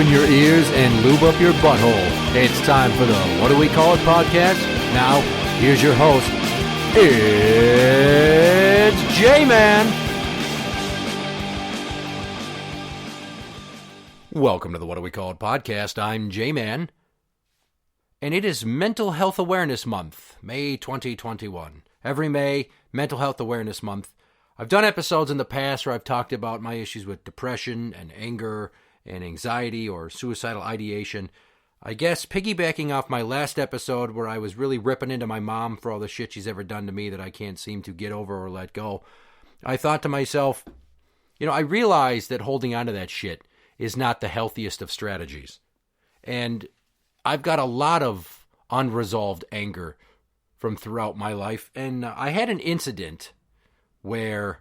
Open your ears and lube up your butthole. It's time for the What Do We Call It podcast. Now, here's your host. It's Jmann. Welcome to the What Do We Call It podcast. I'm Jmann. And it is Mental Health Awareness Month, May 2021. Every May, Mental Health Awareness Month. I've done episodes in the past where I've talked about my issues with depression and anger and anxiety or suicidal ideation. I guess piggybacking off my last episode where I was really ripping into my mom for all the shit she's ever done to me that I can't seem to get over or let go, I thought to myself, I realized that holding on to that shit is not the healthiest of strategies. And I've got a lot of unresolved anger from throughout my life. And I had an incident where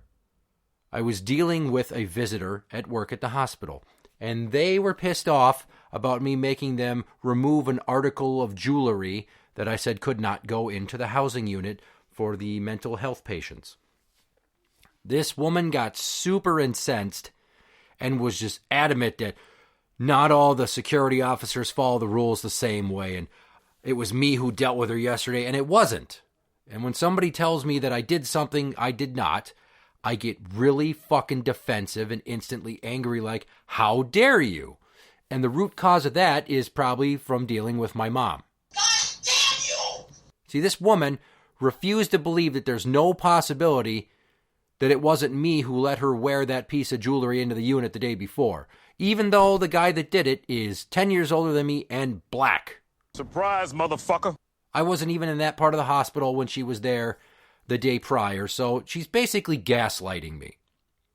I was dealing with a visitor at work at the hospital. And they were pissed off about me making them remove an article of jewelry that I said could not go into the housing unit for the mental health patients. This woman got super incensed and was just adamant that not all the security officers follow the rules the same way, and it was me who dealt with her yesterday, and it wasn't. And when somebody tells me that I did something I did not, I get really fucking defensive and instantly angry, like, how dare you? And the root cause of that is probably from dealing with my mom. God damn you! See, this woman refused to believe that there's no possibility that it wasn't me who let her wear that piece of jewelry into the unit the day before, even though the guy that did it is 10 years older than me and black. Surprise, motherfucker. I wasn't even in that part of the hospital when she was there the day prior, so she's basically gaslighting me.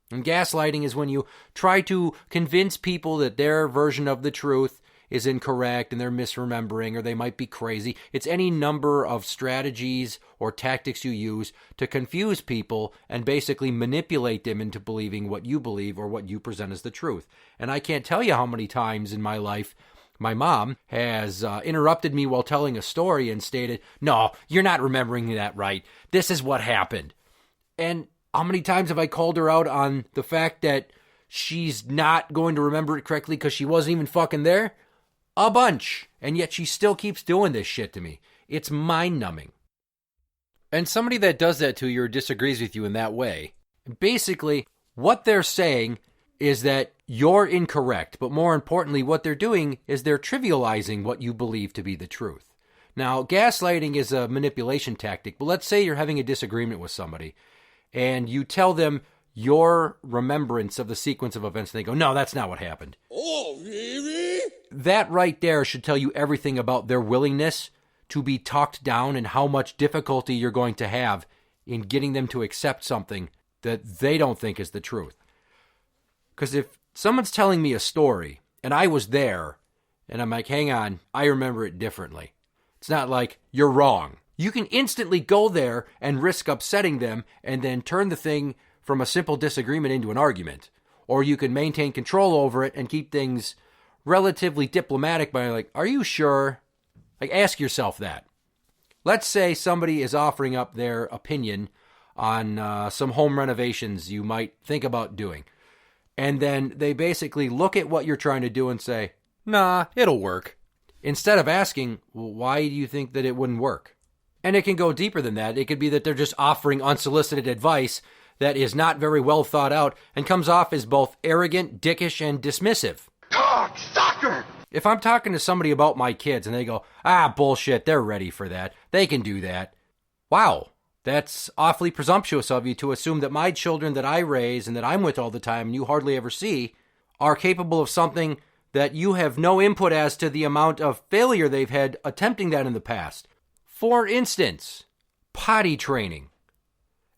And gaslighting is when you try to convince people that their version of the truth is incorrect and they're misremembering or they might be crazy. It's any number of strategies or tactics you use to confuse people and basically manipulate them into believing what you believe or what you present as the truth. And I can't tell you how many times in my life my mom has interrupted me while telling a story and stated, "No, you're not remembering that right. This is what happened." And how many times have I called her out on the fact that she's not going to remember it correctly because she wasn't even fucking there? A bunch. And yet she still keeps doing this shit to me. It's mind-numbing. And somebody that does that to you or disagrees with you in that way, basically what they're saying is that you're incorrect. But more importantly, what they're doing is they're trivializing what you believe to be the truth. Now, gaslighting is a manipulation tactic, but let's say you're having a disagreement with somebody and you tell them your remembrance of the sequence of events, and they go, "No, that's not what happened." Oh, really? That right there should tell you everything about their willingness to be talked down and how much difficulty you're going to have in getting them to accept something that they don't think is the truth. Because if someone's telling me a story and I was there and I'm like, hang on, I remember it differently. It's not like you're wrong. You can instantly go there and risk upsetting them and then turn the thing from a simple disagreement into an argument. Or you can maintain control over it and keep things relatively diplomatic by like, are you sure? Like, ask yourself that. Let's say somebody is offering up their opinion on some home renovations you might think about doing. And then they basically look at what you're trying to do and say, nah, it'll work. Instead of asking, well, why do you think that it wouldn't work? And it can go deeper than that. It could be that they're just offering unsolicited advice that is not very well thought out and comes off as both arrogant, dickish, and dismissive. Cocksucker! If I'm talking to somebody about my kids and they go, bullshit, they're ready for that. They can do that. Wow, that's awfully presumptuous of you to assume that my children that I raise and that I'm with all the time and you hardly ever see are capable of something that you have no input as to the amount of failure they've had attempting that in the past. For instance, potty training.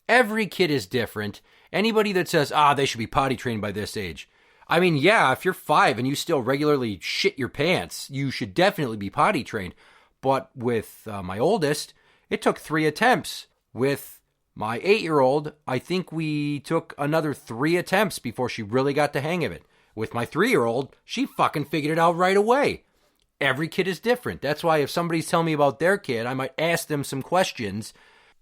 Every kid is different. Anybody that says, they should be potty trained by this age. I mean, yeah, if you're 5 and you still regularly shit your pants, you should definitely be potty trained. But with my oldest, it took 3 attempts. With my 8-year-old, I think we took another 3 attempts before she really got the hang of it. With my 3-year-old, she fucking figured it out right away. Every kid is different. That's why if somebody's telling me about their kid, I might ask them some questions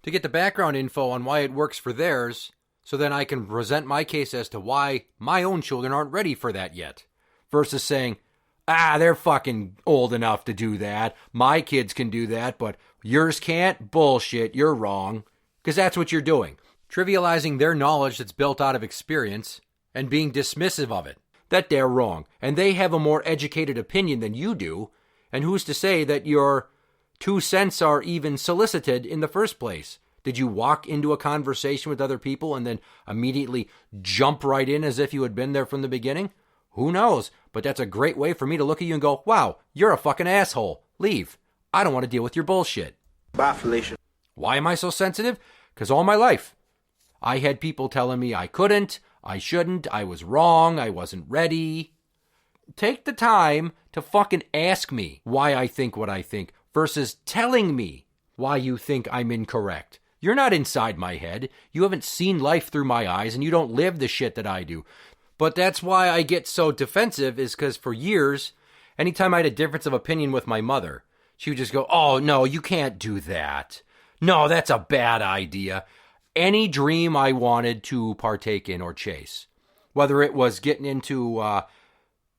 to get the background info on why it works for theirs, so then I can present my case as to why my own children aren't ready for that yet. Versus saying, They're fucking old enough to do that. My kids can do that, but yours can't? Bullshit, you're wrong. Because that's what you're doing. Trivializing their knowledge that's built out of experience and being dismissive of it. That they're wrong. And they have a more educated opinion than you do. And who's to say that your 2 cents are even solicited in the first place? Did you walk into a conversation with other people and then immediately jump right in as if you had been there from the beginning? Who knows? But that's a great way for me to look at you and go, wow, you're a fucking asshole. Leave. I don't want to deal with your bullshit. Bye, Felicia. Why am I so sensitive? Because all my life, I had people telling me I couldn't, I shouldn't, I was wrong, I wasn't ready. Take the time to fucking ask me why I think what I think versus telling me why you think I'm incorrect. You're not inside my head. You haven't seen life through my eyes, and you don't live the shit that I do. But that's why I get so defensive, is because for years, anytime I had a difference of opinion with my mother, she would just go, oh, no, you can't do that. No, that's a bad idea. Any dream I wanted to partake in or chase, whether it was getting into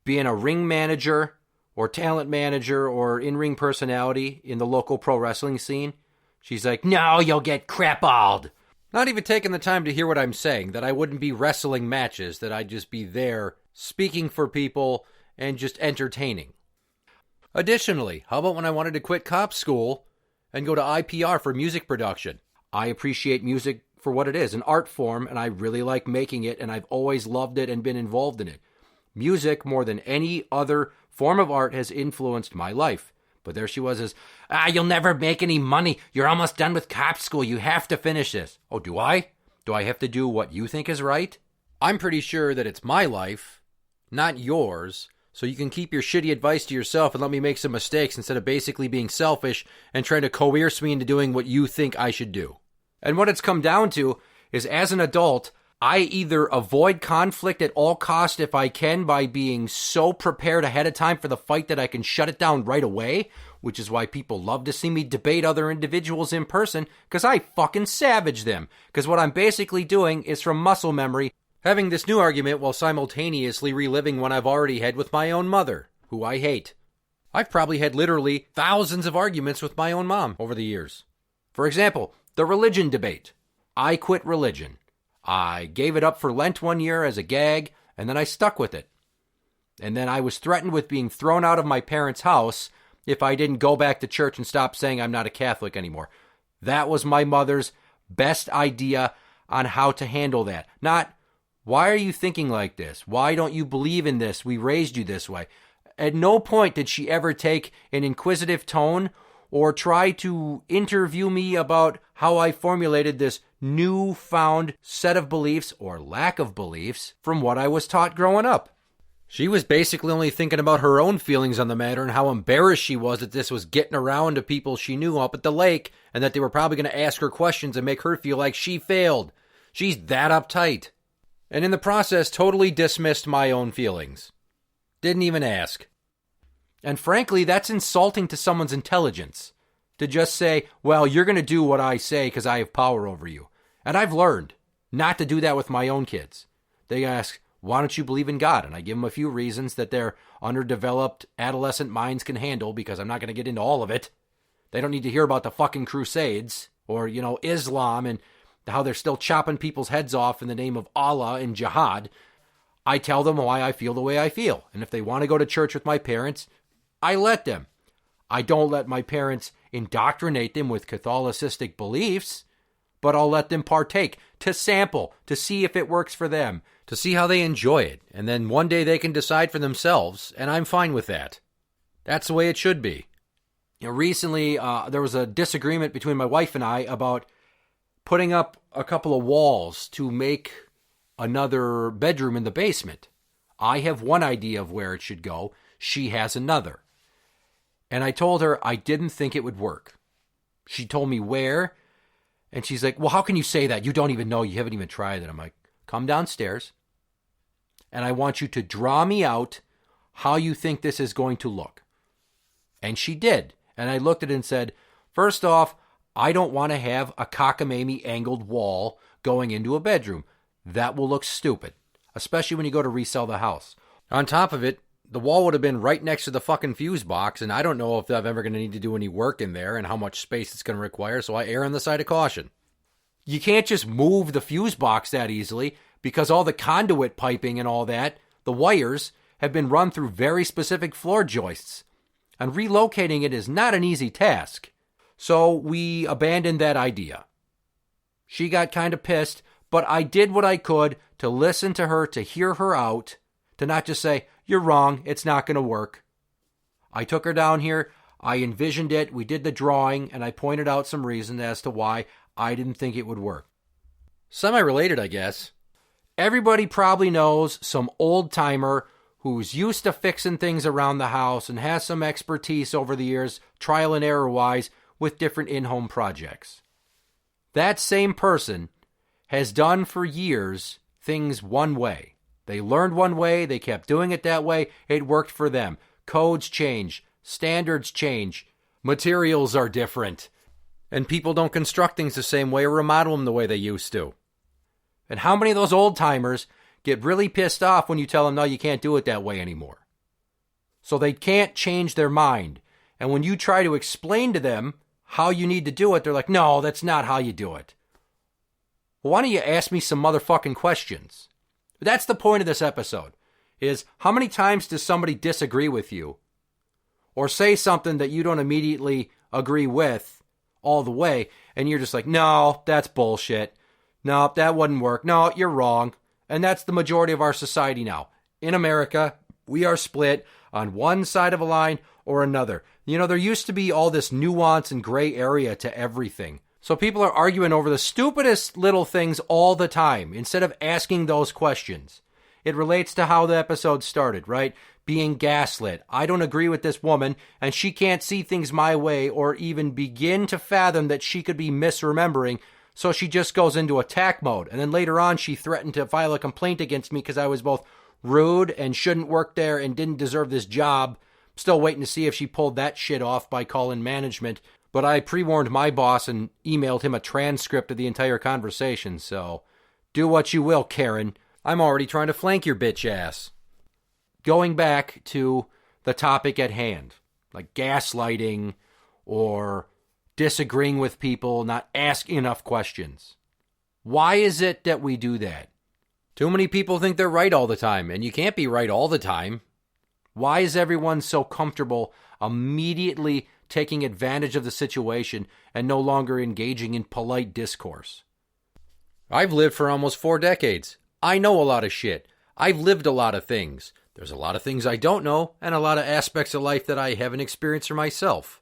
being a ring manager or talent manager or in-ring personality in the local pro wrestling scene, she's like, no, you'll get crappled. Not even taking the time to hear what I'm saying, that I wouldn't be wrestling matches, that I'd just be there speaking for people and just entertaining. Additionally, how about when I wanted to quit cop school and go to IPR for music production? I appreciate music for what it is, an art form, and I really like making it, and I've always loved it and been involved in it. Music, more than any other form of art, has influenced my life. But there she was, you'll never make any money. You're almost done with cop school. You have to finish this. Oh, do I? Do I have to do what you think is right? I'm pretty sure that it's my life, not yours, so you can keep your shitty advice to yourself and let me make some mistakes instead of basically being selfish and trying to coerce me into doing what you think I should do. And what it's come down to is, as an adult, I either avoid conflict at all costs if I can by being so prepared ahead of time for the fight that I can shut it down right away, which is why people love to see me debate other individuals in person, because I fucking savage them. Because what I'm basically doing is, from muscle memory, having this new argument while simultaneously reliving one I've already had with my own mother, who I hate. I've probably had literally thousands of arguments with my own mom over the years. For example, the religion debate. I quit religion. I gave it up for Lent one year as a gag, and then I stuck with it. And then I was threatened with being thrown out of my parents' house if I didn't go back to church and stop saying I'm not a Catholic anymore. That was my mother's best idea on how to handle that. Not, why are you thinking like this? Why don't you believe in this? We raised you this way. At no point did she ever take an inquisitive tone or try to interview me about how I formulated this newfound set of beliefs or lack of beliefs from what I was taught growing up. She was basically only thinking about her own feelings on the matter and how embarrassed she was that this was getting around to people she knew up at the lake and that they were probably going to ask her questions and make her feel like she failed. She's that uptight. And in the process, totally dismissed my own feelings. Didn't even ask. And frankly, that's insulting to someone's intelligence. To just say, well, you're going to do what I say because I have power over you. And I've learned not to do that with my own kids. They ask, why don't you believe in God? And I give them a few reasons that their underdeveloped adolescent minds can handle, because I'm not going to get into all of it. They don't need to hear about the fucking Crusades or, Islam and how they're still chopping people's heads off in the name of Allah and jihad. I tell them why I feel the way I feel. And if they want to go to church with my parents, I let them. I don't let my parents indoctrinate them with Catholicistic beliefs, but I'll let them partake, to sample, to see if it works for them, to see how they enjoy it. And then one day they can decide for themselves, and I'm fine with that. That's the way it should be. Recently, there was a disagreement between my wife and I about putting up a couple of walls to make another bedroom in the basement. I have one idea of where it should go. She has another. And I told her I didn't think it would work. She told me where, and she's like, well, how can you say that? You don't even know. You haven't even tried it. I'm like, come downstairs, and I want you to draw me out how you think this is going to look. And she did. And I looked at it and said, first off, I don't want to have a cockamamie angled wall going into a bedroom. That will look stupid, especially when you go to resell the house. On top of it, the wall would have been right next to the fucking fuse box, and I don't know if I'm ever going to need to do any work in there and how much space it's going to require, so I err on the side of caution. You can't just move the fuse box that easily because all the conduit piping and all that, the wires, have been run through very specific floor joists, and relocating it is not an easy task. So we abandoned that idea. She got kind of pissed, but I did what I could to listen to her, to hear her out, to not just say, "You're wrong, it's not going to work." I took her down here, I envisioned it, we did the drawing, and I pointed out some reason as to why I didn't think it would work. Semi-related, I guess. Everybody probably knows some old-timer who's used to fixing things around the house and has some expertise over the years, trial and error-wise, with different in-home projects. That same person has done for years things one way. They learned one way, they kept doing it that way, it worked for them. Codes change, standards change, materials are different, and people don't construct things the same way or remodel them the way they used to. And how many of those old-timers get really pissed off when you tell them, no, you can't do it that way anymore? So they can't change their mind. And when you try to explain to them how you need to do it, they're like, no, that's not how you do it. Well, why don't you ask me some motherfucking questions? That's the point of this episode, is how many times does somebody disagree with you or say something that you don't immediately agree with all the way, and you're just like, no, that's bullshit. No, that wouldn't work. No, you're wrong. And that's the majority of our society now. In America, we are split on one side of a line or another. You know, there used to be all this nuance and gray area to everything. So people are arguing over the stupidest little things all the time instead of asking those questions. It relates to how the episode started, right? Being gaslit. I don't agree with this woman, and she can't see things my way or even begin to fathom that she could be misremembering, so she just goes into attack mode. And then later on, she threatened to file a complaint against me because I was both rude and shouldn't work there and didn't deserve this job. Still waiting to see if she pulled that shit off by calling management. But I pre-warned my boss and emailed him a transcript of the entire conversation, so do what you will, Karen. I'm already trying to flank your bitch ass. Going back to the topic at hand, like gaslighting or disagreeing with people, not asking enough questions. Why is it that we do that? Too many people think they're right all the time, and you can't be right all the time. Why is everyone so comfortable immediately taking advantage of the situation and no longer engaging in polite discourse? I've lived for almost 4 decades. I know a lot of shit. I've lived a lot of things. There's a lot of things I don't know, and a lot of aspects of life that I haven't experienced for myself.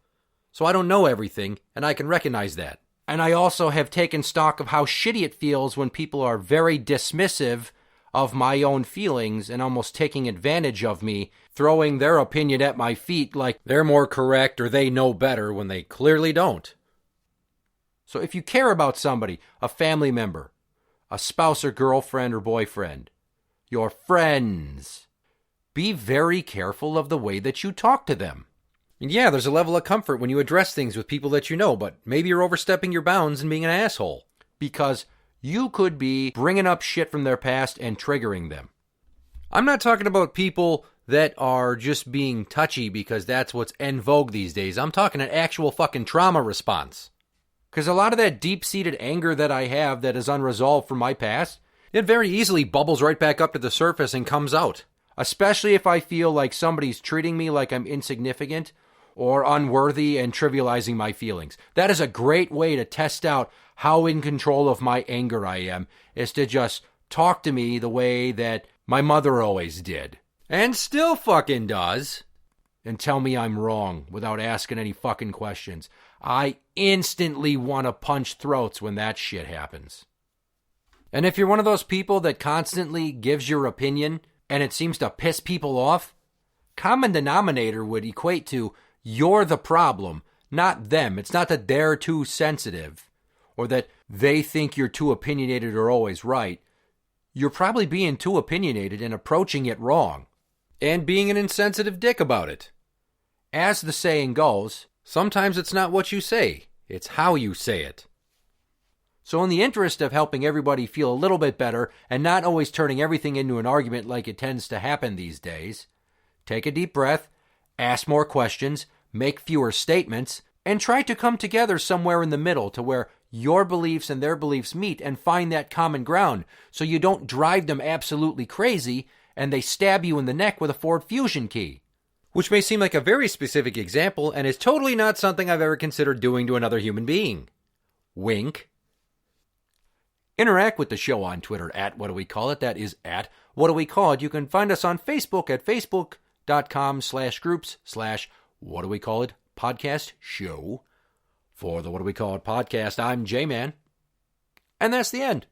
So I don't know everything, and I can recognize that. And I also have taken stock of how shitty it feels when people are very dismissive of my own feelings and almost taking advantage of me, throwing their opinion at my feet like they're more correct or they know better when they clearly don't. So if you care about somebody, a family member, a spouse or girlfriend or boyfriend, your friends, be very careful of the way that you talk to them. And yeah, there's a level of comfort when you address things with people that you know, but maybe you're overstepping your bounds and being an asshole. Because you could be bringing up shit from their past and triggering them. I'm not talking about people that are just being touchy because that's what's en vogue these days. I'm talking an actual fucking trauma response. Because a lot of that deep-seated anger that I have that is unresolved from my past, it very easily bubbles right back up to the surface and comes out. Especially if I feel like somebody's treating me like I'm insignificant or unworthy and trivializing my feelings. That is a great way to test out how in control of my anger I am, is to just talk to me the way that my mother always did. And still fucking does. And tell me I'm wrong without asking any fucking questions. I instantly want to punch throats when that shit happens. And if you're one of those people that constantly gives your opinion and it seems to piss people off, common denominator would equate to you're the problem, not them. It's not that they're too sensitive or that they think you're too opinionated or always right. You're probably being too opinionated and approaching it wrong. And being an insensitive dick about it. As the saying goes, sometimes it's not what you say, it's how you say it. So in the interest of helping everybody feel a little bit better and not always turning everything into an argument like it tends to happen these days, take a deep breath, ask more questions, make fewer statements, and try to come together somewhere in the middle to where your beliefs and their beliefs meet and find that common ground so you don't drive them absolutely crazy and they stab you in the neck with a Ford Fusion key. Which may seem like a very specific example and is totally not something I've ever considered doing to another human being. Wink. Interact with the show on Twitter at What Do We Call It? That is at What Do We Call It? You can find us on Facebook at facebook.com/groups/What Do We Call It podcast show. For the What Do We Call It podcast, I'm Jmann. And that's the end.